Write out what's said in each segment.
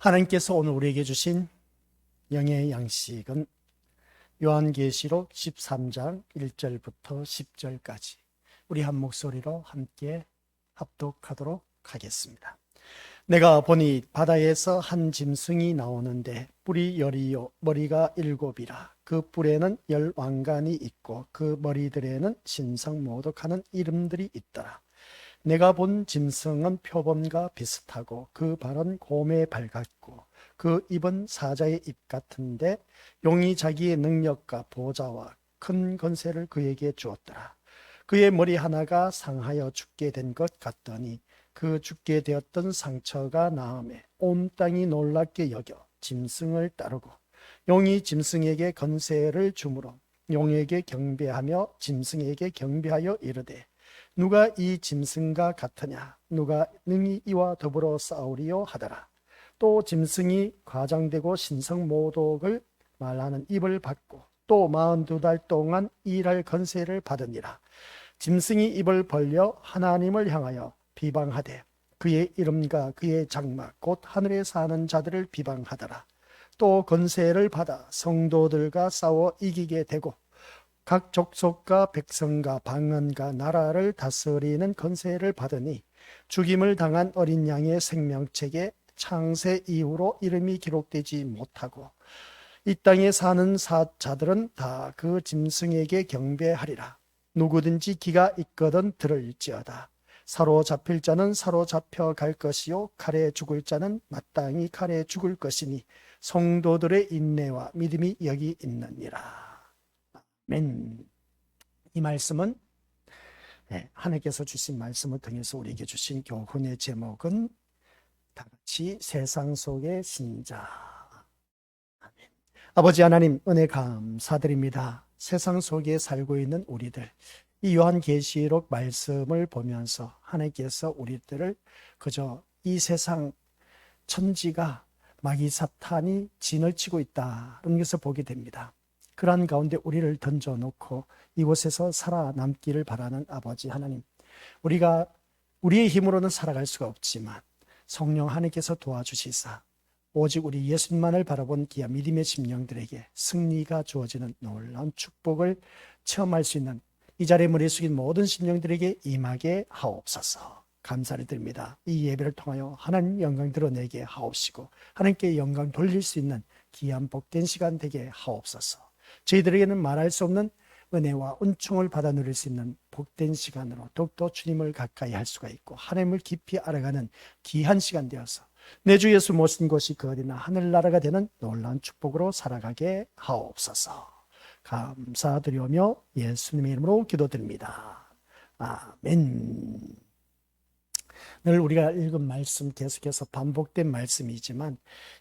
하나님께서 오늘 우리에게 주신 영의 양식은 요한계시록 13장 1절부터 10절까지 우리 한 목소리로 함께 합독하도록 하겠습니다. 내가 보니 바다에서 한 짐승이 나오는데 뿔이 열이요 머리가 일곱이라. 그 뿔에는 10왕관이 있고 그 머리들에는 신성모독하는 이름들이 있더라. 내가 본 짐승은 표범과 비슷하고 그 발은 곰의 발 같고 그 입은 사자의 입 같은데 용이 자기의 능력과 보좌와 큰 권세를 그에게 주었더라. 그의 머리 하나가 상하여 죽게 된 것 같더니 그 죽게 되었던 상처가 나음에 온 땅이 놀랍게 여겨 짐승을 따르고 용이 짐승에게 권세를 주므로 용에게 경배하며 짐승에게 경배하여 이르되 누가 이 짐승과 같으냐? 누가 능히 이와 더불어 싸우리요 하더라. 또 짐승이 과장되고 신성모독을 말하는 입을 받고 또 42달 동안 일할 권세를 받으니라. 짐승이 입을 벌려 하나님을 향하여 비방하되 그의 이름과 그의 장막 곧 하늘에 사는 자들을 비방하더라. 또 권세를 받아 성도들과 싸워 이기게 되고 각 족속과 백성과 방언과 나라를 다스리는 권세를 받으니 죽임을 당한 어린 양의 생명책에 창세 이후로 이름이 기록되지 못하고 이 땅에 사는 자들은 다 그 짐승에게 경배하리라. 누구든지 기가 있거든 들을지어다. 사로잡힐 자는 사로잡혀 갈 것이요 칼에 죽을 자는 마땅히 칼에 죽을 것이니 성도들의 인내와 믿음이 여기 있느니라. 아멘. 이 말씀은 하나님께서 주신 말씀을 통해서 우리에게 주신 교훈의 제목은 다 같이 세상 속의 신자. 아멘. 아버지 하나님 은혜 감사드립니다. 세상 속에 살고 있는 우리들, 이 요한계시록 말씀을 보면서 하나님께서 우리들을 그저 이 세상 천지가 마귀 사탄이 진을 치고 있다는 것을 보게 됩니다. 그러한 가운데 우리를 던져놓고 이곳에서 살아남기를 바라는 아버지 하나님, 우리가 우리의 힘으로는 살아갈 수가 없지만 성령 하나님께서 도와주시사 오직 우리 예수님만을 바라본 귀한 믿음의 심령들에게 승리가 주어지는 놀라운 축복을 체험할 수 있는 이 자리에 머리 숙인 모든 심령들에게 임하게 하옵소서. 감사를 드립니다. 이 예배를 통하여 하나님 영광 드러내게 하옵시고 하나님께 영광 돌릴 수 있는 귀한 복된 시간 되게 하옵소서. 저희들에게는 말할 수 없는 은혜와 은총을 받아 누릴 수 있는 복된 시간으로 더욱더 주님을 가까이 할 수가 있고 하나님을 깊이 알아가는 귀한 시간 되어서 내 주 예수 모신 곳이 그 어디나 하늘나라가 되는 놀라운 축복으로 살아가게 하옵소서. 감사드리오며 예수님의 이름으로 기도드립니다. 아멘. 늘 우리가 읽은 말씀 계속해서 반복된 말씀이지만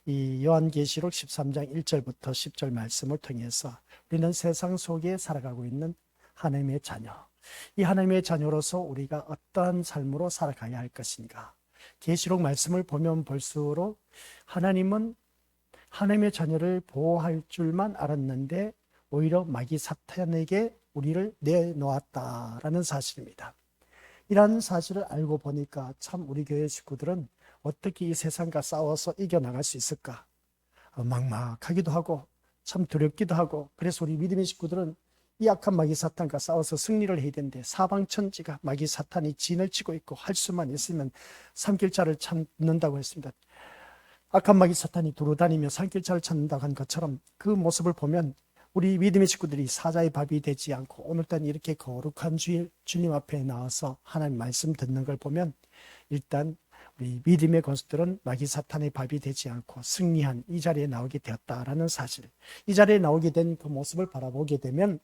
이 요한계시록 13장 1절부터 10절 말씀을 통해서 우리는 세상 속에 살아가고 있는 하나님의 자녀, 이 하나님의 자녀로서 우리가 어떠한 삶으로 살아가야 할 것인가. 계시록 말씀을 보면 볼수록 하나님은 하나님의 자녀를 보호할 줄만 알았는데 오히려 마귀 사탄에게 우리를 내놓았다라는 사실입니다. 이런 사실을 알고 보니까 참 우리 교회 식구들은 어떻게 이 세상과 싸워서 이겨나갈 수 있을까? 막막하기도 하고 참 두렵기도 하고, 그래서 우리 믿음의 식구들은 이 악한 마귀 사탄과 싸워서 승리를 해야 되는데 사방천지가 마귀 사탄이 진을 치고 있고 할 수만 있으면 산길자를 찾는다고 했습니다. 악한 마귀 사탄이 두루다니며 산길자를 찾는다고 한 것처럼 그 모습을 보면 우리 믿음의 식구들이 사자의 밥이 되지 않고 오늘따라 이렇게 거룩한 주님 앞에 나와서 하나님 말씀 듣는 걸 보면 일단 우리 믿음의 권속들은 마귀 사탄의 밥이 되지 않고 승리한 이 자리에 나오게 되었다라는 사실, 이 자리에 나오게 된 그 모습을 바라보게 되면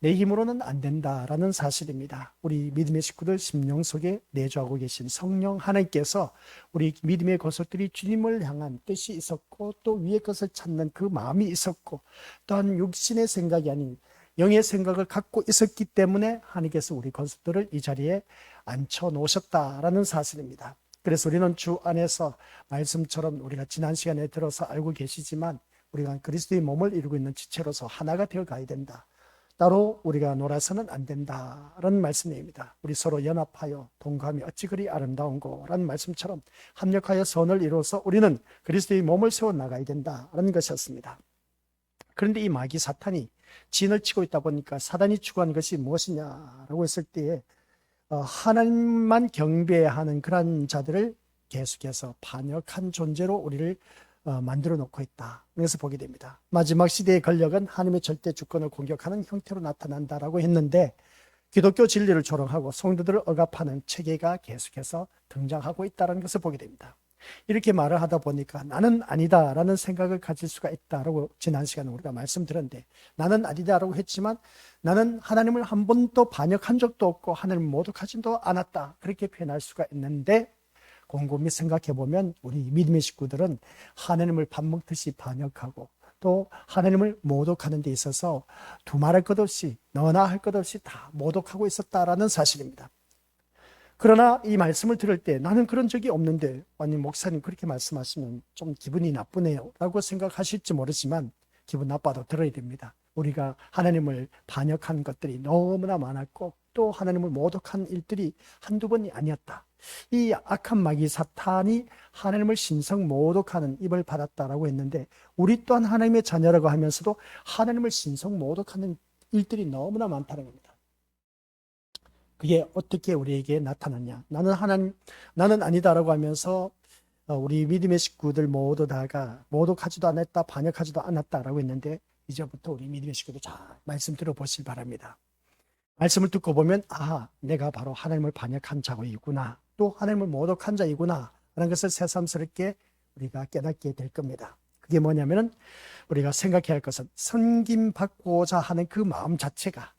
내 힘으로는 안 된다라는 사실입니다. 우리 믿음의 식구들 심령 속에 내주하고 계신 성령 하나님께서 우리 믿음의 권속들이 주님을 향한 뜻이 있었고 또 위의 것을 찾는 그 마음이 있었고 또한 육신의 생각이 아닌 영의 생각을 갖고 있었기 때문에 하나님께서 우리 권속들을 이 자리에 앉혀 놓으셨다라는 사실입니다. 그래서 우리는 주 안에서 말씀처럼 우리가 지난 시간에 들어서 알고 계시지만 우리가 그리스도의 몸을 이루고 있는 지체로서 하나가 되어 가야 된다. 따로 우리가 놀아서는 안 된다라는 말씀입니다. 우리 서로 연합하여 동감이 어찌 그리 아름다운고라는 말씀처럼 합력하여 선을 이루어서 우리는 그리스도의 몸을 세워 나가야 된다라는 것이었습니다. 그런데 이 마귀 사탄이 진을 치고 있다 보니까 사단이 추구하는 것이 무엇이냐라고 했을 때에 하나님만 경배하는 그런 자들을 계속해서 반역한 존재로 우리를 만들어 놓고 있다. 그래서 보게 됩니다. 마지막 시대의 권력은 하나님의 절대 주권을 공격하는 형태로 나타난다라고 했는데 기독교 진리를 조롱하고 성도들을 억압하는 체계가 계속해서 등장하고 있다는 것을 보게 됩니다. 이렇게 말을 하다 보니까 나는 아니다라는 생각을 가질 수가 있다라고 지난 시간에 우리가 말씀드렸는데, 나는 아니다라고 했지만 나는 하나님을 한 번도 반역한 적도 없고 하나님을 모독하지도 않았다, 그렇게 표현할 수가 있는데, 곰곰이 생각해 보면 우리 믿음의 식구들은 하나님을 밥 먹듯이 반역하고 또 하나님을 모독하는 데 있어서 두말할 것 없이 너나 할 것 없이 다 모독하고 있었다라는 사실입니다. 그러나 이 말씀을 들을 때 나는 그런 적이 없는데, 아니 목사님 그렇게 말씀하시면 좀 기분이 나쁘네요 라고 생각하실지 모르지만 기분 나빠도 들어야 됩니다. 우리가 하나님을 반역한 것들이 너무나 많았고 또 하나님을 모독한 일들이 한두 번이 아니었다. 이 악한 마귀 사탄이 하나님을 신성 모독하는 입을 받았다라고 했는데, 우리 또한 하나님의 자녀라고 하면서도 하나님을 신성 모독하는 일들이 너무나 많다는 겁니다. 그게 어떻게 우리에게 나타났냐? 나는 아니다라고 하면서 우리 믿음의 식구들 모두 다가 모독하지도 않았다, 반역하지도 않았다라고 했는데, 이제부터 우리 믿음의 식구들 잘 말씀 들어보시기 바랍니다. 말씀을 듣고 보면 내가 바로 하나님을 반역한 자이구나, 또 하나님을 모독한 자이구나 라는 것을 새삼스럽게 우리가 깨닫게 될 겁니다. 그게 뭐냐면은 우리가 생각해야 할 것은 섬김받고자 하는 그 마음 자체가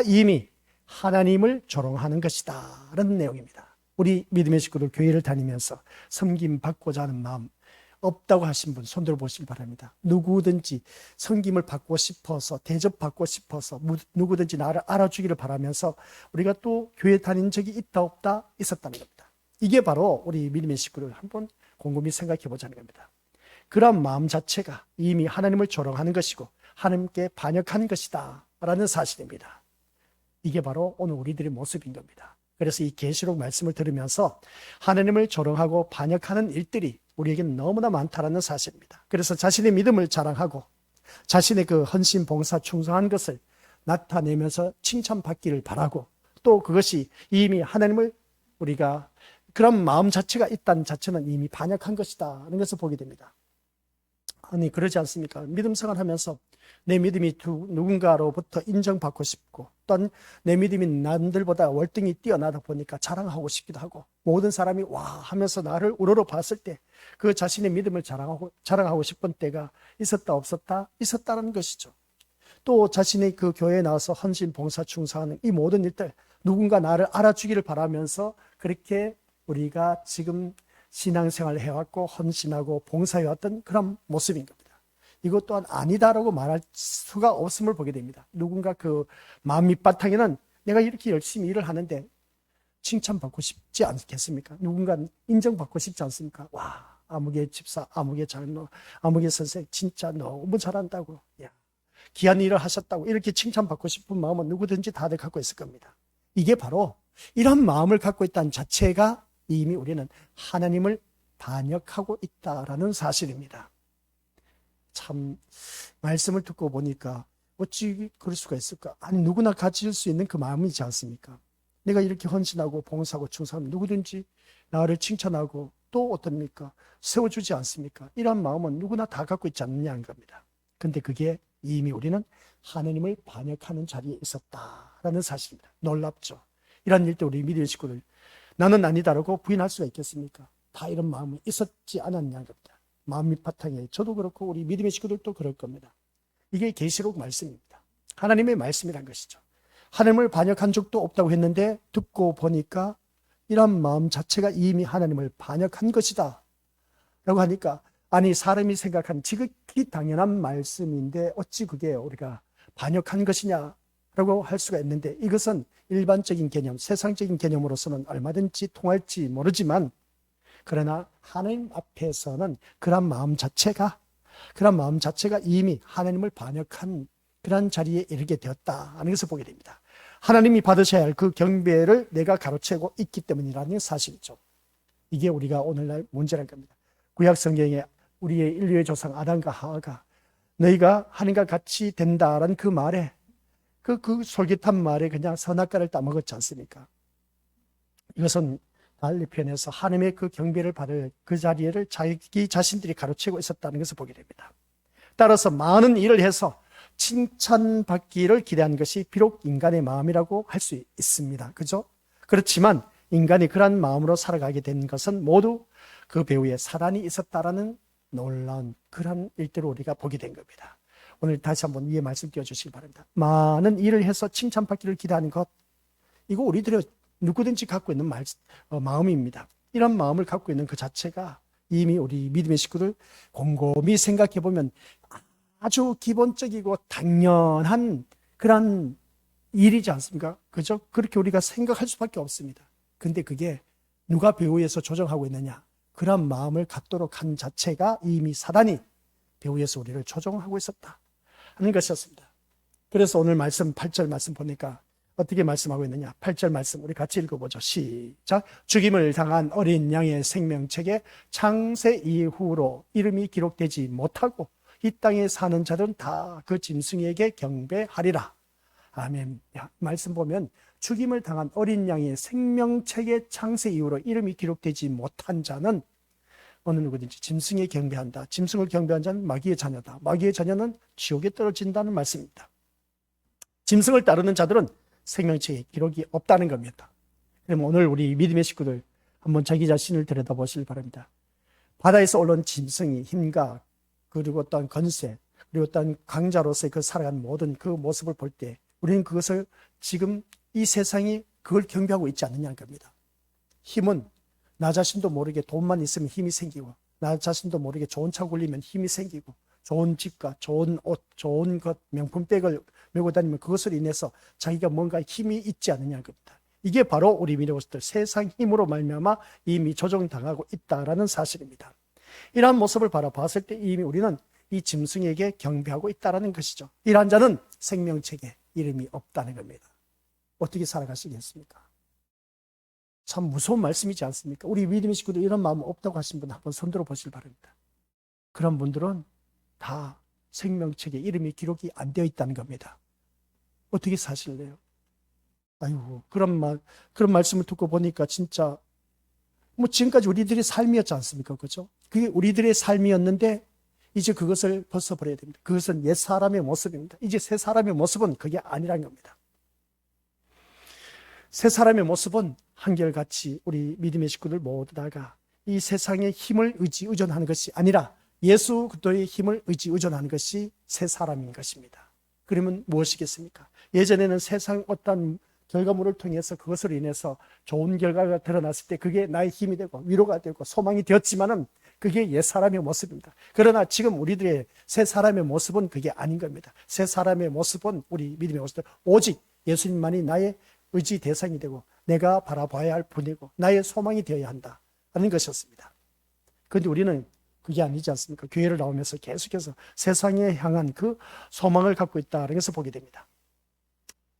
이미 하나님을 조롱하는 것이다 라는 내용입니다. 우리 믿음의 식구들 교회를 다니면서 섬김받고자 하는 마음 없다고 하신 분 손 들어 보시기 바랍니다. 누구든지 섬김을 받고 싶어서, 대접받고 싶어서, 누구든지 나를 알아주기를 바라면서 우리가 또 교회 다닌 적이 있다 없다? 있었다는 겁니다. 이게 바로 우리 믿음의 식구를 한번 곰곰이 생각해 보자는 겁니다. 그런 마음 자체가 이미 하나님을 조롱하는 것이고 하나님께 반역하는 것이다 라는 사실입니다. 이게 바로 오늘 우리들의 모습인 겁니다. 그래서 이 계시록 말씀을 들으면서 하나님을 조롱하고 반역하는 일들이 우리에게는 너무나 많다라는 사실입니다. 그래서 자신의 믿음을 자랑하고 자신의 그 헌신, 봉사, 충성한 것을 나타내면서 칭찬받기를 바라고, 또 그것이 이미 하나님을 우리가 그런 마음 자체가 있다는 자체는 이미 반역한 것이다 하는 것을 보게 됩니다. 아니 그러지 않습니까? 믿음 생활하면서 내 믿음이 누군가로부터 인정받고 싶고, 또한 내 믿음이 남들보다 월등히 뛰어나다 보니까 자랑하고 싶기도 하고, 모든 사람이 와 하면서 나를 우러러 봤을 때 그 자신의 믿음을 자랑하고 싶은 때가 있었다 없었다? 있었다는 것이죠. 또 자신의 그 교회에 나와서 헌신, 봉사, 충성하는 이 모든 일들, 누군가 나를 알아주기를 바라면서 그렇게 우리가 지금 신앙생활을 해왔고 헌신하고 봉사해왔던 그런 모습인 겁니다. 이것 또한 아니다라고 말할 수가 없음을 보게 됩니다. 누군가 그 마음 밑바탕에는 내가 이렇게 열심히 일을 하는데 칭찬받고 싶지 않겠습니까? 누군가 인정받고 싶지 않습니까? 와, 아무개 집사, 아무개 장로, 아무개 선생 진짜 너무 잘한다고, 야, 귀한 일을 하셨다고 이렇게 칭찬받고 싶은 마음은 누구든지 다들 갖고 있을 겁니다. 이게 바로 이런 마음을 갖고 있다는 자체가 이미 우리는 하나님을 반역하고 있다라는 사실입니다. 참 말씀을 듣고 보니까 어찌 그럴 수가 있을까? 아니 누구나 가질 수 있는 그 마음이지 않습니까? 내가 이렇게 헌신하고 봉사하고 충성하면 누구든지 나를 칭찬하고 또 어떻습니까? 세워주지 않습니까? 이런 마음은 누구나 다 갖고 있지 않느냐는 겁니다. 근데 그게 이미 우리는 하나님을 반역하는 자리에 있었다라는 사실입니다. 놀랍죠? 이런 일때 우리 믿음의 식구들 나는 아니다라고 부인할 수가 있겠습니까? 다 이런 마음이 있었지 않았냐는 겁니다. 마음 밑바탕에 저도 그렇고 우리 믿음의 식구들도 그럴 겁니다. 이게 계시록 말씀입니다. 하나님의 말씀이란 것이죠. 하나님을 반역한 적도 없다고 했는데 듣고 보니까 이런 마음 자체가 이미 하나님을 반역한 것이다 라고 하니까, 아니 사람이 생각한 지극히 당연한 말씀인데 어찌 그게 우리가 반역한 것이냐라고 할 수가 있는데, 이것은 일반적인 개념, 세상적인 개념으로서는 얼마든지 통할지 모르지만, 그러나 하나님 앞에서는 그런 마음 자체가 이미 하나님을 반역한 그런 자리에 이르게 되었다 하는 것을 보게 됩니다. 하나님이 받으셔야 할 그 경배를 내가 가로채고 있기 때문이라는 사실이죠. 이게 우리가 오늘날 문제란 겁니다. 구약 성경에 우리의 인류의 조상 아담과 하와가 너희가 하나님과 같이 된다라는 그 말에 그 솔깃한 말에 그냥 선악과를 따먹었지 않습니까? 이것은 달리 표현해서 하나님의 그 경배를 받을 그 자리를 자기 자신들이 가로채고 있었다는 것을 보게 됩니다. 따라서 많은 일을 해서 칭찬받기를 기대한 것이 비록 인간의 마음이라고 할 수 있습니다. 그죠? 그렇지만 인간이 그런 마음으로 살아가게 된 것은 모두 그 배후에 사단이 있었다라는 놀라운 그런 일들을 우리가 보게 된 겁니다. 오늘 다시 한번 위에 말씀 띄워주시기 바랍니다. 많은 일을 해서 칭찬받기를 기대하는 것, 이거 우리들의 누구든지 갖고 있는 마음입니다. 이런 마음을 갖고 있는 그 자체가 이미 우리 믿음의 식구들 곰곰이 생각해 보면 아주 기본적이고 당연한 그런 일이지 않습니까? 그죠? 그렇게 우리가 생각할 수밖에 없습니다. 근데 그게 누가 배후에서 조정하고 있느냐? 그런 마음을 갖도록 한 자체가 이미 사단이 배후에서 우리를 조종하고 있었다 하는 것이었습니다. 그래서 오늘 말씀 8절 말씀 보니까 어떻게 말씀하고 있느냐? 8절 말씀 우리 같이 읽어보죠. 시작. 죽임을 당한 어린 양의 생명책에 창세 이후로 이름이 기록되지 못하고 이 땅에 사는 자들은 다 그 짐승에게 경배하리라. 아멘. 말씀 보면 죽임을 당한 어린 양의 생명책의 창세 이후로 이름이 기록되지 못한 자는 어느 누구든지 짐승에 경배한다. 짐승을 경배한 자는 마귀의 자녀다. 마귀의 자녀는 지옥에 떨어진다는 말씀입니다. 짐승을 따르는 자들은 생명책에 기록이 없다는 겁니다. 그럼 오늘 우리 믿음의 식구들 한번 자기 자신을 들여다보시길 바랍니다. 바다에서 올라온 짐승이 힘과 그리고 어떤 건세 그리고 어떤 강자로서의 그 살아간 모든 그 모습을 볼 때 우리는 그것을 지금 이 세상이 그걸 경배하고 있지 않느냐는 겁니다. 힘은 나 자신도 모르게 돈만 있으면 힘이 생기고 나 자신도 모르게 좋은 차 굴리면 힘이 생기고 좋은 집과 좋은 옷, 좋은 것, 명품백을 메고 다니면 그것으로 인해서 자기가 뭔가 힘이 있지 않느냐는 겁니다. 이게 바로 우리 믿음의들 세상 힘으로 말미암아 이미 조종당하고 있다라는 사실입니다. 이러한 모습을 바라봤을 때 이미 우리는 이 짐승에게 경배하고 있다는 것이죠. 이러한 자는 생명책에 이름이 없다는 겁니다. 어떻게 살아가시겠습니까? 참 무서운 말씀이지 않습니까? 우리 믿음의 식구들 이런 마음 없다고 하신 분 한번 손들어 보시길 바랍니다. 그런 분들은 다 생명책에 이름이 기록이 안 되어 있다는 겁니다. 어떻게 사실래요? 아이고, 그런 말씀을 듣고 보니까 진짜 지금까지 우리들의 삶이었지 않습니까? 그죠? 그게 우리들의 삶이었는데 이제 그것을 벗어버려야 됩니다. 그것은 옛 사람의 모습입니다. 이제 새 사람의 모습은 그게 아니라는 겁니다. 새 사람의 모습은 한결같이 우리 믿음의 식구들 모두 다가 이 세상의 힘을 의존하는 것이 아니라 예수 그리스도의 힘을 의존하는 것이 새 사람인 것입니다. 그러면 무엇이겠습니까? 예전에는 세상 어떤 결과물을 통해서 그것으로 인해서 좋은 결과가 드러났을 때 그게 나의 힘이 되고 위로가 되고 소망이 되었지만은 그게 옛 사람의 모습입니다. 그러나 지금 우리들의 새 사람의 모습은 그게 아닌 겁니다. 새 사람의 모습은 우리 믿음의 모습은 오직 예수님만이 나의 의지 대상이 되고 내가 바라봐야 할 분이고 나의 소망이 되어야 한다 하는 것이었습니다. 그런데 우리는 그게 아니지 않습니까? 교회를 나오면서 계속해서 세상에 향한 그 소망을 갖고 있다는 것을 보게 됩니다.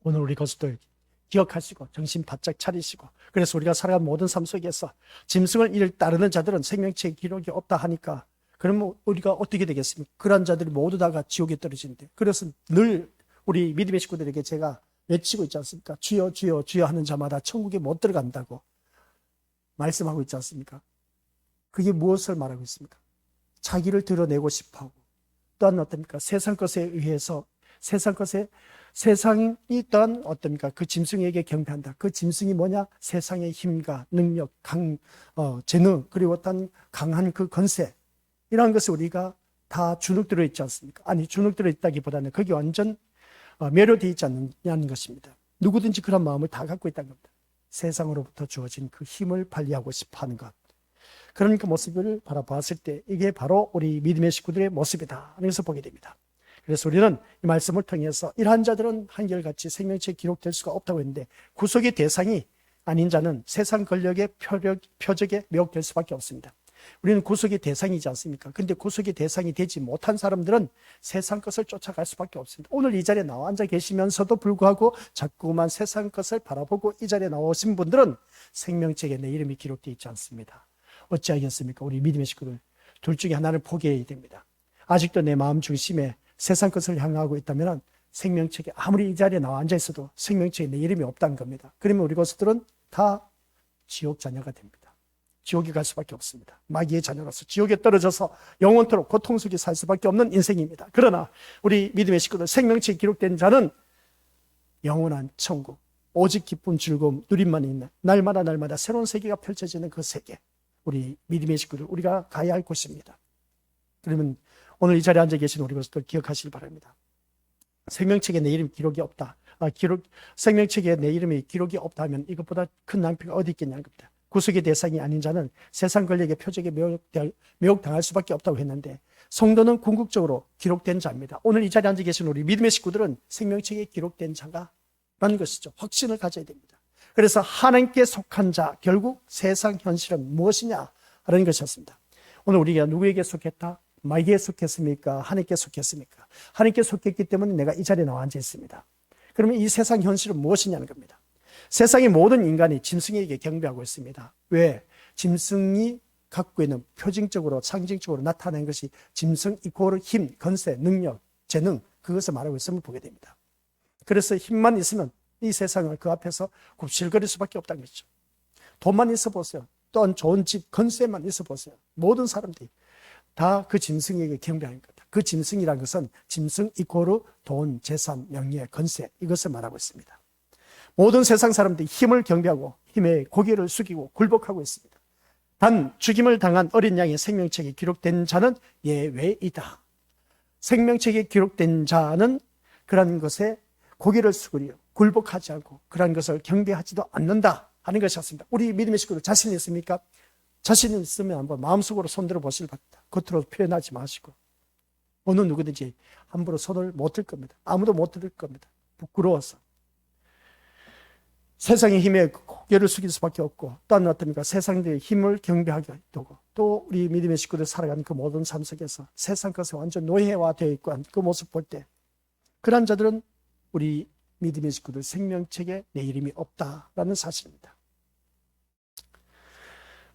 오늘 우리 것들 기억하시고 정신 바짝 차리시고 그래서 우리가 살아간 모든 삶 속에서 짐승을 따르는 자들은 생명체의 기록이 없다 하니까 그러면 우리가 어떻게 되겠습니까? 그런 자들이 모두 다가 지옥에 떨어지는데 그래서 늘 우리 믿음의 식구들에게 제가 외치고 있지 않습니까? 주여 주여 주여 하는 자마다 천국에 못 들어간다고 말씀하고 있지 않습니까? 그게 무엇을 말하고 있습니까? 자기를 드러내고 싶어하고 또한 어떻습니까? 세상 것에 의해서 세상이 또한 어떻습니까? 그 짐승에게 경배한다. 그 짐승이 뭐냐? 세상의 힘과 능력, 재능, 그리고 어떤 강한 그 건세 이러한 것을 우리가 다 주눅들어 있지 않습니까? 아니 주눅들어 있다기보다는 그게 완전 매료되어 있지 않느냐는 것입니다. 누구든지 그런 마음을 다 갖고 있다는 겁니다. 세상으로부터 주어진 그 힘을 발휘하고 싶어하는 것. 그런 그 모습을 바라봤을 때 이게 바로 우리 믿음의 식구들의 모습이다 하는 것을 보게 됩니다. 그래서 우리는 이 말씀을 통해서 이러한 자들은 한결같이 생명체에 기록될 수가 없다고 했는데 구속의 대상이 아닌 자는 세상 권력의 표적에 매혹될 수밖에 없습니다. 우리는 구속의 대상이지 않습니까? 근데 구속의 대상이 되지 못한 사람들은 세상 것을 쫓아갈 수밖에 없습니다. 오늘 이 자리에 나와 앉아 계시면서도 불구하고 자꾸만 세상 것을 바라보고 이 자리에 나오신 분들은 생명책에 내 이름이 기록되어 있지 않습니다. 어찌하겠습니까? 우리 믿음의 식구들, 둘 중에 하나를 포기해야 됩니다. 아직도 내 마음 중심에 세상 것을 향하고 있다면 생명책에 아무리 이 자리에 나와 앉아 있어도 생명책에 내 이름이 없다는 겁니다. 그러면 우리 것들은 다 지옥 자녀가 됩니다. 지옥에 갈 수밖에 없습니다. 마귀의 자녀로서 지옥에 떨어져서 영원토록 고통 속에 살 수밖에 없는 인생입니다. 그러나 우리 믿음의 식구들, 생명책에 기록된 자는 영원한 천국, 오직 기쁨, 즐거움, 누림만 있는 날마다 새로운 세계가 펼쳐지는 그 세계, 우리 믿음의 식구들, 우리가 가야 할 곳입니다. 그러면 오늘 이 자리에 앉아 계신 우리 것들 기억하시기 바랍니다. 생명책에 내 이름 기록이 없다. 생명책에 내 이름이 기록이 없다면 이것보다 큰 낭패가 어디 있겠냐는 겁니다. 구속의 대상이 아닌 자는 세상 권력의 표적에 매혹당할 수밖에 없다고 했는데, 성도는 궁극적으로 기록된 자입니다. 오늘 이 자리에 앉아 계신 우리 믿음의 식구들은 생명책에 기록된 자라는 것이죠. 확신을 가져야 됩니다. 그래서 하나님께 속한 자, 결국 세상 현실은 무엇이냐 하는 것이었습니다. 오늘 우리가 누구에게 속했다? 마귀에 속했습니까? 하나님께 속했습니까? 하나님께 속했기 때문에 내가 이 자리에 나와 앉아 있습니다. 그러면 이 세상 현실은 무엇이냐는 겁니다. 세상의 모든 인간이 짐승에게 경배하고 있습니다. 왜? 짐승이 갖고 있는 표징적으로, 상징적으로 나타낸 것이 짐승 이코르 힘, 건세, 능력, 재능, 그것을 말하고 있음을 보게 됩니다. 그래서 힘만 있으면 이 세상을 그 앞에서 굽실거릴 수밖에 없다는 거죠. 돈만 있어 보세요. 또한 좋은 집, 건세만 있어 보세요. 모든 사람들이 다 그 짐승에게 경배하는 거다. 그 짐승이라는 것은 짐승 이코르 돈, 재산, 명예, 건세, 이것을 말하고 있습니다. 모든 세상 사람들이 힘을 경배하고 힘에 고개를 숙이고 굴복하고 있습니다. 단 죽임을 당한 어린 양의 생명책에 기록된 자는 예외이다. 생명책에 기록된 자는 그런 것에 고개를 숙이려 굴복하지 않고 그런 것을 경배하지도 않는다 하는 것이었습니다. 우리 믿음의 식구들 자신 있습니까? 자신 있으면 한번 마음속으로 손들어 보시길 바랍니다. 겉으로 표현하지 마시고. 어느 누구든지 함부로 손을 못 들 겁니다. 아무도 못 들 겁니다. 부끄러워서. 세상의 힘에 고개를 숙일 수밖에 없고, 또한 어떻습니까? 세상의 힘을 경배하게 되고, 또 우리 믿음의 식구들 살아가는 그 모든 삶 속에서 세상 것에 완전 노예화되어 있고 그 모습 볼 때, 그런 자들은 우리 믿음의 식구들 생명책에 내 이름이 없다라는 사실입니다.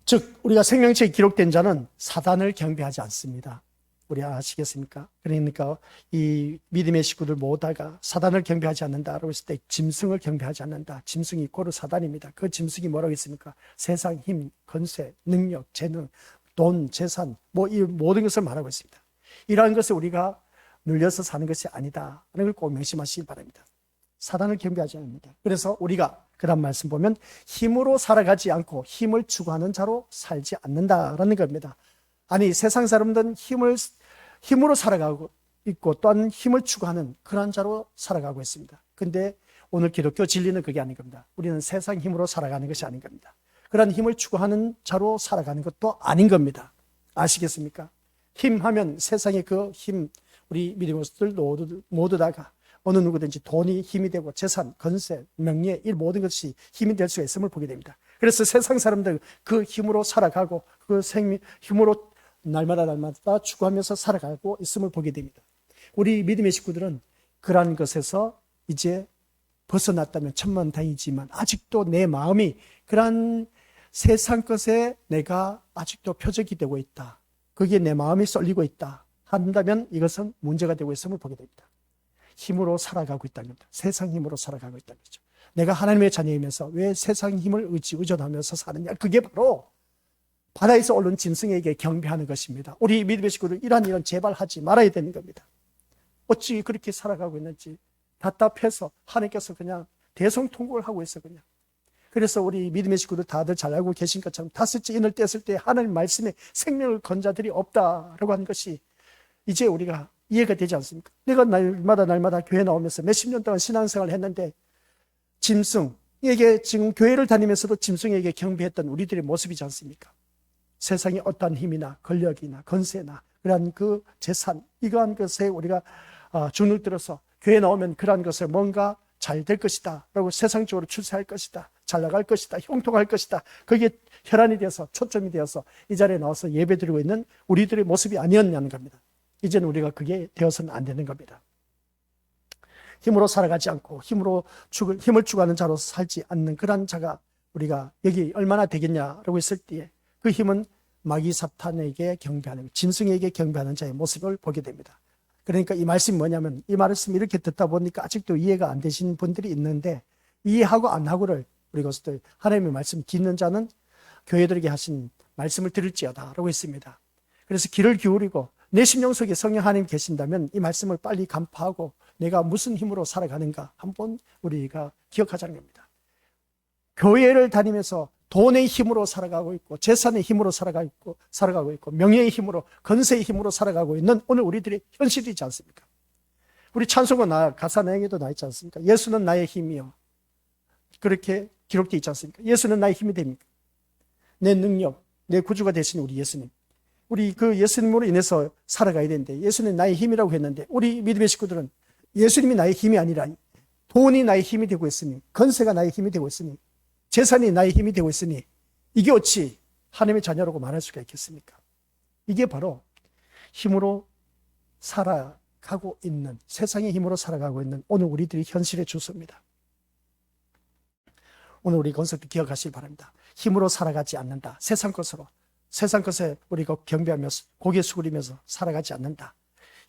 즉 우리가 생명책에 기록된 자는 사단을 경배하지 않습니다. 우리 아시겠습니까? 그러니까 이 믿음의 식구들 모두가 사단을 경배하지 않는다라고 했을 때 짐승을 경배하지 않는다. 짐승이 고루 사단입니다. 그 짐승이 뭐라고 했습니까? 세상 힘, 건세, 능력, 재능, 돈, 재산, 이 모든 것을 말하고 있습니다. 이러한 것을 우리가 눌려서 사는 것이 아니다 하는 걸 꼭 명심하시기 바랍니다. 사단을 경배하지 않습니다. 그래서 우리가 그런 말씀 보면 힘으로 살아가지 않고 힘을 추구하는 자로 살지 않는다라는 겁니다. 아니 세상 사람들은 힘으로 살아가고 있고 또한 힘을 추구하는 그런 자로 살아가고 있습니다. 근데 오늘 기독교 진리는 그게 아닌 겁니다. 우리는 세상 힘으로 살아가는 것이 아닌 겁니다. 그런 힘을 추구하는 자로 살아가는 것도 아닌 겁니다. 아시겠습니까? 힘하면 세상의 그 힘, 우리 믿음의 것들 모두 다가 어느 누구든지 돈이 힘이 되고 재산, 건세, 명예, 이 모든 것이 힘이 될 수 있음을 보게 됩니다. 그래서 세상 사람들 그 힘으로 살아가고 그 힘으로 날마다 추구하면서 살아가고 있음을 보게 됩니다. 우리 믿음의 식구들은 그러한 것에서 이제 벗어났다면 천만다행이지만 아직도 내 마음이 그러한 세상 것에 내가 아직도 표적이 되고 있다. 거기에 내 마음이 쏠리고 있다 한다면 이것은 문제가 되고 있음을 보게 됩니다. 힘으로 살아가고 있다는 겁니다. 세상 힘으로 살아가고 있다는 거죠. 내가 하나님의 자녀이면서 왜 세상 힘을 의존하면서 사느냐? 그게 바로 바다에서 오른 짐승에게 경배하는 것입니다. 우리 믿음의 식구들 이런 일은 제발 하지 말아야 되는 겁니다. 어찌 그렇게 살아가고 있는지 답답해서 하나님께서 그냥 대성통곡을 하고 있어 그냥. 그래서 우리 믿음의 식구들 다들 잘 알고 계신 것처럼 다섯째 인을 뗐을 때 하나님 말씀에 생명을 건 자들이 없다라고 하는 것이 이제 우리가 이해가 되지 않습니까? 내가 날마다 교회 나오면서 몇십 년 동안 신앙생활을 했는데 짐승에게 지금 교회를 다니면서도 짐승에게 경배했던 우리들의 모습이지 않습니까? 세상의 어떠한 힘이나 권력이나 건세나 그러한 그 재산 이러한 것에 우리가 주눅 들어서 교회 나오면 그러한 것을 뭔가 잘 될 것이다 라고 세상적으로 출세할 것이다 잘 나갈 것이다, 형통할 것이다, 그게 혈안이 되어서 초점이 되어서 이 자리에 나와서 예배드리고 있는 우리들의 모습이 아니었냐는 겁니다. 이제는 우리가 그게 되어서는 안 되는 겁니다. 힘으로 살아가지 않고 힘을 추구하는 자로서 살지 않는 그런 자가 우리가 여기 얼마나 되겠냐라고 했을 때에 그 힘은 마귀 사탄에게 경배하는, 짐승에게 경배하는 자의 모습을 보게 됩니다. 그러니까 이 말씀이 뭐냐면, 이 말씀 이렇게 듣다 보니까 아직도 이해가 안 되시는 분들이 있는데, 이해하고 안 하고를 우리 것들 하나님의 말씀 듣는 자는 교회들에게 하신 말씀을 들을지어다 라고 했습니다. 그래서 귀를 기울이고 내 심령 속에 성령 하나님 계신다면 이 말씀을 빨리 간파하고 내가 무슨 힘으로 살아가는가 한번 우리가 기억하자는 겁니다. 교회를 다니면서 돈의 힘으로 살아가고 있고 재산의 힘으로 살아가고 있고 명예의 힘으로, 건세의 힘으로 살아가고 있는 오늘 우리들의 현실이지 않습니까? 우리 찬송가 가사 내용에도 나 있지 않습니까? 예수는 나의 힘이요, 그렇게 기록되어 있지 않습니까? 예수는 나의 힘이 됩니까? 내 능력, 내 구주가 되신 우리 예수님, 우리 그 예수님으로 인해서 살아가야 되는데, 예수는 나의 힘이라고 했는데 우리 믿음의 식구들은 예수님이 나의 힘이 아니라 돈이 나의 힘이 되고 있으니, 건세가 나의 힘이 되고 있으니, 재산이 나의 힘이 되고 있으니 이게 어찌 하나님의 자녀라고 말할 수가 있겠습니까? 이게 바로 힘으로 살아가고 있는, 세상의 힘으로 살아가고 있는 오늘 우리들의 현실의 주소입니다. 오늘 우리 건설도 기억하시기 바랍니다. 힘으로 살아가지 않는다. 세상 것에 우리가 경배하면서 고개 숙이면서 살아가지 않는다.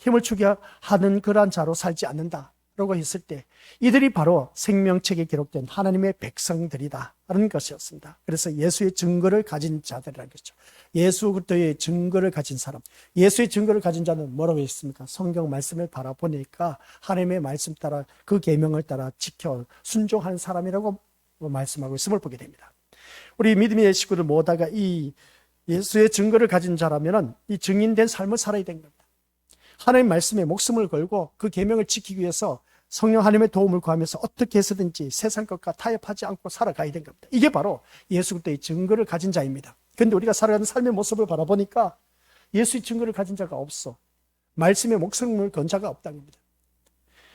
힘을 추구하는 그러한 자로 살지 않는다 라고 했을 때 이들이 바로 생명책에 기록된 하나님의 백성들이다 라는 것이었습니다. 그래서 예수의 증거를 가진 자들이라는 것이죠. 예수 그리스도의 증거를 가진 사람, 예수의 증거를 가진 자는 뭐라고 했습니까? 성경 말씀을 바라보니까 하나님의 말씀 따라 그 계명을 따라 지켜 순종하는 사람이라고 말씀하고 있음을 보게 됩니다. 우리 믿음의 식구들 모두가 이 예수의 증거를 가진 자라면 이 증인된 삶을 살아야 되는 겁니다. 하나님 말씀에 목숨을 걸고 그 계명을 지키기 위해서 성령 하나님의 도움을 구하면서 어떻게 해서든지 세상 것과 타협하지 않고 살아가야 되는 겁니다. 이게 바로 예수 그리스도의 증거를 가진 자입니다. 그런데 우리가 살아가는 삶의 모습을 바라보니까 예수의 증거를 가진 자가 없어. 말씀에 목숨을 건 자가 없다는 겁니다.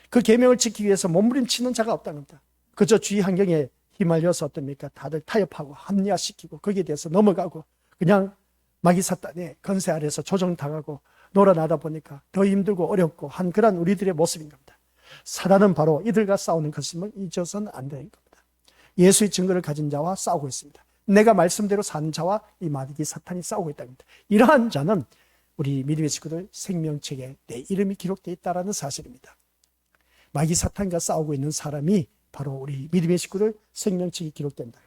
그 계명을 지키기 위해서 몸부림치는 자가 없다는 겁니다. 그저 주위 환경에 휘말려서 어떻습니까? 다들 타협하고 합리화시키고 거기에 대해서 넘어가고 그냥 마귀 사탄의 건세 아래에서 조정당하고 놀아나다 보니까 더 힘들고 어렵고 한 그런 우리들의 모습인 겁니다. 사단은 바로 이들과 싸우는 것임을 잊어서는 안 되는 겁니다. 예수의 증거를 가진 자와 싸우고 있습니다. 내가 말씀대로 사는 자와 이 마귀 사탄이 싸우고 있다는 겁니다. 이러한 자는 우리 믿음의 친구들 생명책에 내 이름이 기록되어 있다는 사실입니다. 마귀 사탄과 싸우고 있는 사람이 바로 우리 믿음의 식구들 생명책이 기록된다.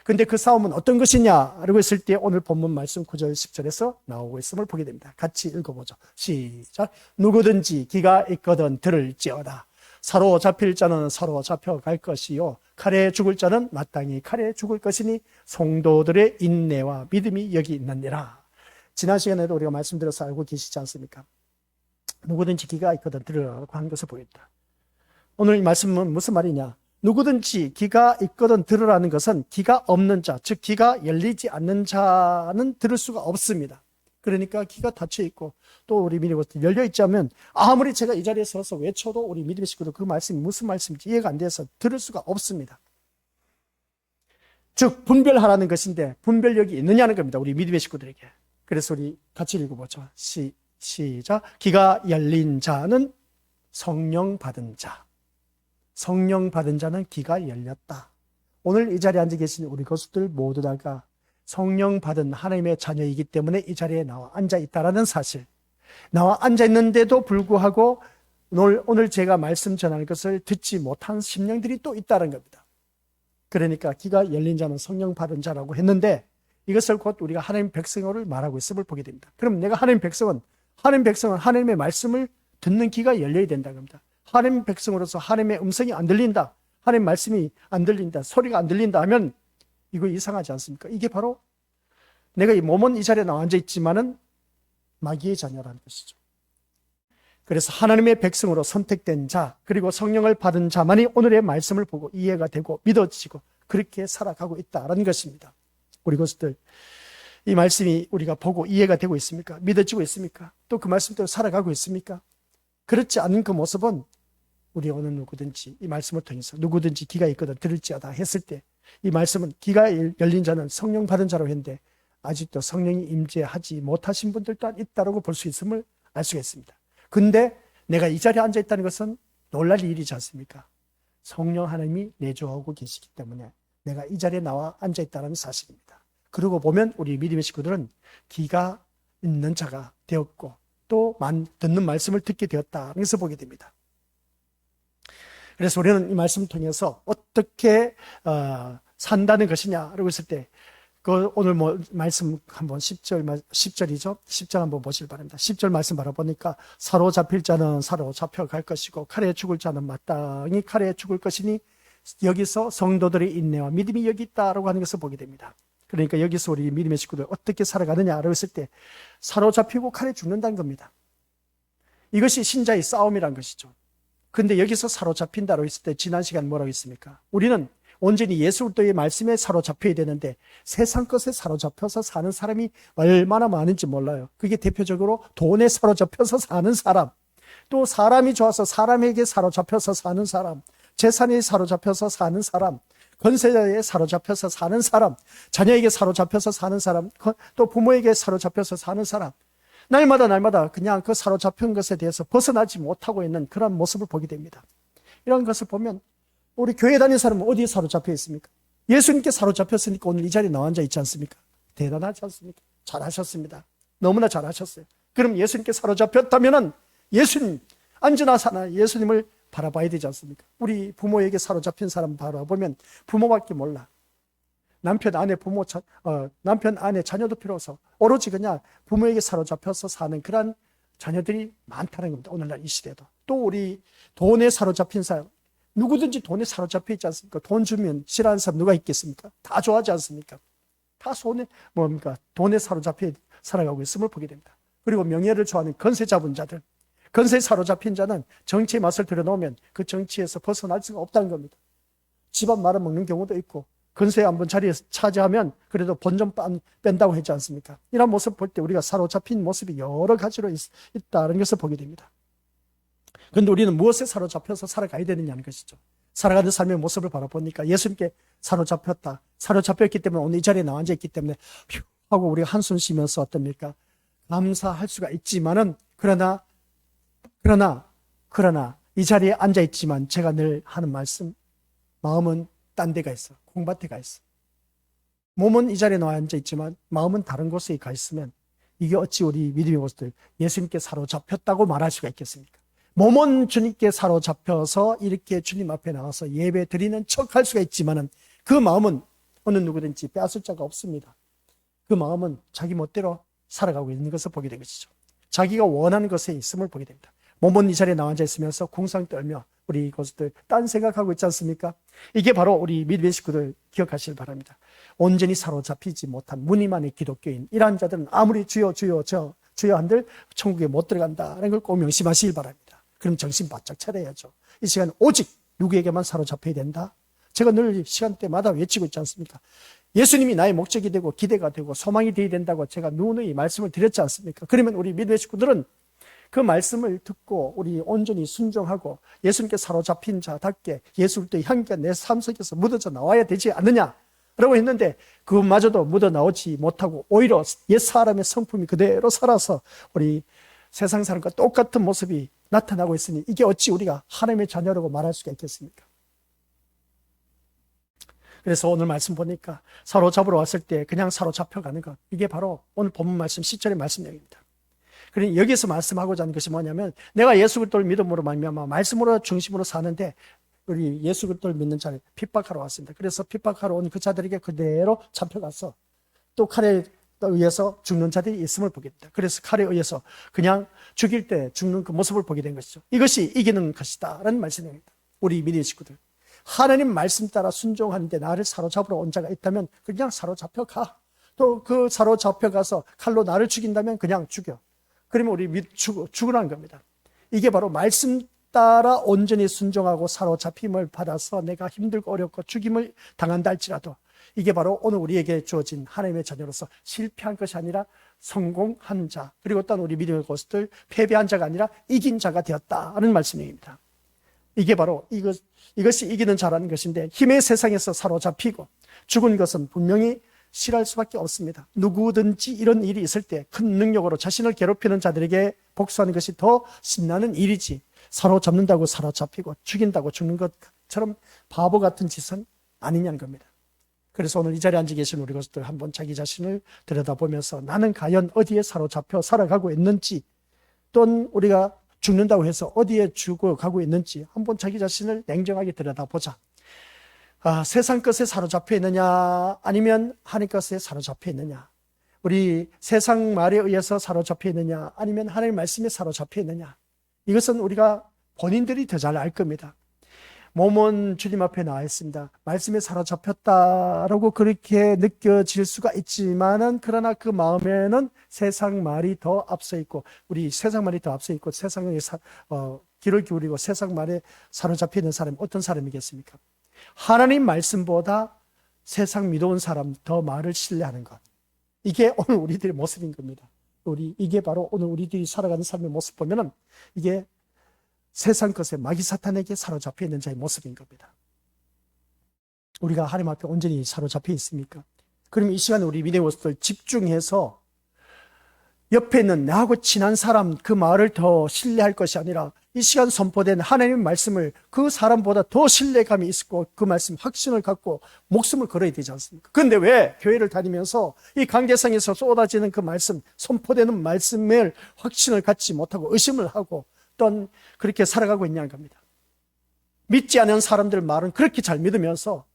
그런데 그 싸움은 어떤 것이냐라고 했을 때 오늘 본문 말씀 9절 10절에서 나오고 있음을 보게 됩니다. 같이 읽어보죠. 시작. 누구든지 기가 있거든 들을지어다. 사로잡힐 자는 사로잡혀갈 것이요 칼에 죽을 자는 마땅히 칼에 죽을 것이니 성도들의 인내와 믿음이 여기 있느니라. 지난 시간에도 우리가 말씀드려서 알고 계시지 않습니까? 누구든지 기가 있거든 들으라고 한 것을 보였다. 오늘 이 말씀은 무슨 말이냐? 누구든지 기가 있거든 들으라는 것은 기가 없는 자, 즉 기가 열리지 않는 자는 들을 수가 없습니다. 그러니까 기가 닫혀 있고 또 우리 믿음이 열려 있지 않으면 아무리 제가 이 자리에 서서 외쳐도 우리 믿음의 식구들 그 말씀이 무슨 말씀인지 이해가 안 돼서 들을 수가 없습니다. 즉 분별하라는 것인데 분별력이 있느냐는 겁니다. 우리 믿음의 식구들에게. 그래서 우리 같이 읽어보죠. 시작. 기가 열린 자는 성령 받은 자. 성령 받은 자는 기가 열렸다. 오늘 이 자리에 앉아 계신 우리 것들 모두 다가 성령 받은 하나님의 자녀이기 때문에 이 자리에 나와 앉아 있다라는 사실. 나와 앉아 있는데도 불구하고 오늘 제가 말씀 전하는 것을 듣지 못한 심령들이 또 있다는 겁니다. 그러니까 기가 열린 자는 성령 받은 자라고 했는데 이것을 곧 우리가 하나님 백성을 말하고 있음을 보게 됩니다. 그럼 내가 하나님 백성은 하나님의 말씀을 듣는 귀가 열려야 된다는 겁니다. 하나님 백성으로서 하나님의 음성이 안 들린다, 하나님 말씀이 안 들린다, 소리가 안 들린다 하면 이거 이상하지 않습니까? 이게 바로 내가 이 몸은 이 자리에 나와 앉아 있지만은 마귀의 자녀라는 것이죠. 그래서 하나님의 백성으로 선택된 자, 그리고 성령을 받은 자만이 오늘의 말씀을 보고 이해가 되고 믿어지고 그렇게 살아가고 있다라는 것입니다. 우리 것들 이 말씀이 우리가 보고 이해가 되고 있습니까? 믿어지고 있습니까? 또 그 말씀대로 살아가고 있습니까? 그렇지 않은 그 모습은 우리 어느 누구든지 이 말씀을 통해서 누구든지 기가 있거든 들을지어다 했을 때 이 말씀은 귀가 열린 자는 성령 받은 자로 했는데 아직도 성령이 임재하지 못하신 분들 또한 있다고 볼 수 있음을 알 수가 있습니다. 근데 내가 이 자리에 앉아 있다는 것은 놀랄 일이지 않습니까? 성령 하나님이 내주하고 계시기 때문에 내가 이 자리에 나와 앉아 있다는 사실입니다. 그러고 보면 우리 믿음의 식구들은 귀가 있는 자가 되었고 또 듣는 말씀을 듣게 되었다는 것을 보게 됩니다. 그래서 우리는 이 말씀을 통해서 어떻게 산다는 것이냐라고 했을 때 오늘 말씀 한번 10절이죠. 10절 한번 보시길 바랍니다. 10절 말씀 바라보니까 사로잡힐 자는 사로잡혀갈 것이고 칼에 죽을 자는 마땅히 칼에 죽을 것이니 여기서 성도들의 인내와 믿음이 여기 있다라고 하는 것을 보게 됩니다. 그러니까 여기서 우리 믿음의 식구들 어떻게 살아가느냐라고 했을 때 사로잡히고 칼에 죽는다는 겁니다. 이것이 신자의 싸움이란 것이죠. 근데 여기서 사로잡힌다고 했을 때 지난 시간 뭐라고 했습니까? 우리는 온전히 예수 그리스도의 말씀에 사로잡혀야 되는데 세상 것에 사로잡혀서 사는 사람이 얼마나 많은지 몰라요. 그게 대표적으로 돈에 사로잡혀서 사는 사람, 또 사람이 좋아서 사람에게 사로잡혀서 사는 사람, 재산에 사로잡혀서 사는 사람, 권세에 사로잡혀서 사는 사람, 자녀에게 사로잡혀서 사는 사람, 또 부모에게 사로잡혀서 사는 사람, 날마다 그냥 그 사로잡힌 것에 대해서 벗어나지 못하고 있는 그런 모습을 보게 됩니다. 이런 것을 보면 우리 교회 다니는 사람은 어디에 사로잡혀 있습니까? 예수님께 사로잡혔으니까 오늘 이 자리에 나와 앉아 있지 않습니까? 대단하지 않습니까? 잘하셨습니다. 너무나 잘하셨어요. 그럼 예수님께 사로잡혔다면은 예수님, 앉으나 사나 예수님을 바라봐야 되지 않습니까? 우리 부모에게 사로잡힌 사람 바라보면 부모밖에 몰라. 남편, 아내, 자녀도 필요 없어. 오로지 그냥 부모에게 사로잡혀서 사는 그런 자녀들이 많다는 겁니다. 오늘날 이 시대도. 또 우리 돈에 사로잡힌 사람, 누구든지 돈에 사로잡혀 있지 않습니까? 돈 주면 싫어하는 사람 누가 있겠습니까? 다 좋아하지 않습니까? 다 돈에 사로잡혀 살아가고 있음을 보게 됩니다. 그리고 명예를 좋아하는 건세 잡은 자들, 건세에 사로잡힌 자는 정치의 맛을 들여놓으면 그 정치에서 벗어날 수가 없다는 겁니다. 집안 말아먹는 경우도 있고 건세에 한번 자리에 차지하면 그래도 본전 뺀다고 했지 않습니까? 이런 모습 볼 때 우리가 사로잡힌 모습이 여러 가지로 있다는 것을 보게 됩니다. 그런데 우리는 무엇에 사로잡혀서 살아가야 되느냐는 것이죠. 살아가는 삶의 모습을 바라보니까 예수님께 사로잡혔기 때문에 오늘 이 자리에 나와 앉아있기 때문에 휴 하고 우리가 한숨 쉬면서 어떻습니까? 감사할 수가 있지만은 그러나 이 자리에 앉아있지만 제가 늘 하는 말씀, 마음은 딴 데가 있어. 공밭에 가 있어. 몸은 이 자리에 나와 앉아있지만 마음은 다른 곳에 가 있으면 이게 어찌 우리 믿음의 모습들 예수님께 사로잡혔다고 말할 수가 있겠습니까? 몸은 주님께 사로잡혀서 이렇게 주님 앞에 나와서 예배 드리는 척 할 수가 있지만은 그 마음은 어느 누구든지 빼앗을 자가 없습니다. 그 마음은 자기 멋대로 살아가고 있는 것을 보게 된 것이죠. 자기가 원하는 것에 있음을 보게 됩니다. 몸은 이 자리에 나와 앉아 있으면서 궁상 떨며 우리 이것들 딴 생각하고 있지 않습니까? 이게 바로 우리 믿음의 식구들 기억하시길 바랍니다. 온전히 사로잡히지 못한 무늬만의 기독교인 이러한 자들은 아무리 주여 한들 천국에 못 들어간다는 걸 꼭 명심하시길 바랍니다. 그럼 정신 바짝 차려야죠. 이 시간 오직 누구에게만 사로잡혀야 된다? 제가 늘 시간대마다 외치고 있지 않습니까? 예수님이 나의 목적이 되고 기대가 되고 소망이 되어야 된다고 제가 누누이 말씀을 드렸지 않습니까? 그러면 우리 믿음의 식구들은 그 말씀을 듣고 우리 온전히 순종하고 예수님께 사로잡힌 자답게 예수님의 향기가 내 삶 속에서 묻어져 나와야 되지 않느냐라고 했는데 그것마저도 묻어 나오지 못하고 오히려 옛 사람의 성품이 그대로 살아서 우리 세상 사람과 똑같은 모습이 나타나고 있으니 이게 어찌 우리가 하나님의 자녀라고 말할 수가 있겠습니까? 그래서 오늘 말씀 보니까 사로잡으러 왔을 때 그냥 사로잡혀가는 것, 이게 바로 오늘 본문 말씀 10절의 말씀 내용입니다. 그러니 여기서 말씀하고자 하는 것이 뭐냐면 내가 예수 그리스도를 믿음으로 말미암아 말씀으로 중심으로 사는데 우리 예수 그리스도를 믿는 자를 핍박하러 왔습니다. 그래서 핍박하러 온 그 자들에게 그대로 잡혀가서 또 칼에 의해서 죽는 자들이 있음을 보게 됩니다. 그래서 칼에 의해서 그냥 죽일 때 죽는 그 모습을 보게 된 것이죠. 이것이 이기는 것이다 라는 말씀입니다. 우리 믿음의 식구들, 하나님 말씀 따라 순종하는데 나를 사로잡으러 온 자가 있다면 그냥 사로잡혀가. 또 그 사로잡혀가서 칼로 나를 죽인다면 그냥 죽여. 그러면 우리 죽으라는 겁니다. 이게 바로 말씀 따라 온전히 순종하고 사로잡힘을 받아서 내가 힘들고 어렵고 죽임을 당한다 할지라도 이게 바로 오늘 우리에게 주어진 하나님의 자녀로서 실패한 것이 아니라 성공한 자, 그리고 또한 우리 믿음의 것들 패배한 자가 아니라 이긴 자가 되었다는 말씀입니다. 이게 바로 이것이 이기는 자라는 것인데, 힘의 세상에서 사로잡히고 죽은 것은 분명히 싫어할 수밖에 없습니다. 누구든지 이런 일이 있을 때 큰 능력으로 자신을 괴롭히는 자들에게 복수하는 것이 더 신나는 일이지, 사로잡는다고 사로잡히고 죽인다고 죽는 것처럼 바보 같은 짓은 아니냐는 겁니다. 그래서 오늘 이 자리에 앉아 계신 우리 것들 한번 자기 자신을 들여다보면서 나는 과연 어디에 사로잡혀 살아가고 있는지, 또는 우리가 죽는다고 해서 어디에 죽어가고 있는지 한번 자기 자신을 냉정하게 들여다보자. 세상 것에 사로잡혀 있느냐, 아니면 하나님 것에 사로잡혀 있느냐, 우리 세상 말에 의해서 사로잡혀 있느냐, 아니면 하나님 말씀에 사로잡혀 있느냐, 이것은 우리가 본인들이 더 잘 알 겁니다. 몸은 주님 앞에 나와 있습니다. 말씀에 사로잡혔다라고 그렇게 느껴질 수가 있지만은, 그러나 그 마음에는 세상 말이 더 앞서 있고, 우리 세상 말이 더 앞서 있고, 세상에 귀를 기울이고 세상 말에 사로잡혀 있는 사람이 어떤 사람이겠습니까? 하나님 말씀보다 세상 믿어온 사람 더 말을 신뢰하는 것. 이게 오늘 우리들의 모습인 겁니다. 이게 바로 오늘 우리들이 살아가는 삶의 모습 보면은 이게 세상 것에 마귀 사탄에게 사로잡혀 있는 자의 모습인 겁니다. 우리가 하나님 앞에 온전히 사로잡혀 있습니까? 그럼 이 시간에 우리 믿음의 모습을 집중해서 옆에 있는 나하고 친한 사람 그 말을 더 신뢰할 것이 아니라, 이 시간 선포된 하나님의 말씀을 그 사람보다 더 신뢰감이 있고 그 말씀 확신을 갖고 목숨을 걸어야 되지 않습니까? 그런데 왜 교회를 다니면서 이 강대상에서 쏟아지는 그 말씀, 선포되는 말씀을 확신을 갖지 못하고 의심을 하고 또는 그렇게 살아가고 있냐는 겁니다. 믿지 않는 사람들 말은 그렇게 잘 믿으면서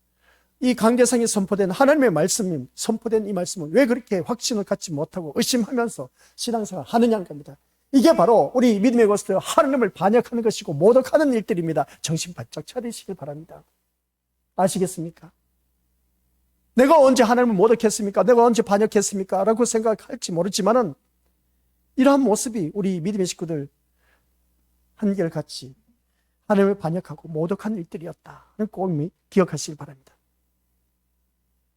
이 강대상에 선포된 하나님의 말씀, 선포된 이 말씀은 왜 그렇게 확신을 갖지 못하고 의심하면서 신앙생활을 하느냐는 겁니다. 이게 바로 우리 믿음의 것을 하나님을 반역하는 것이고 모독하는 일들입니다. 정신 바짝 차리시길 바랍니다. 아시겠습니까? 내가 언제 하나님을 모독했습니까? 내가 언제 반역했습니까? 라고 생각할지 모르지만은, 이러한 모습이 우리 믿음의 식구들 한결같이 하나님을 반역하고 모독하는 일들이었다. 꼭 기억하시길 바랍니다.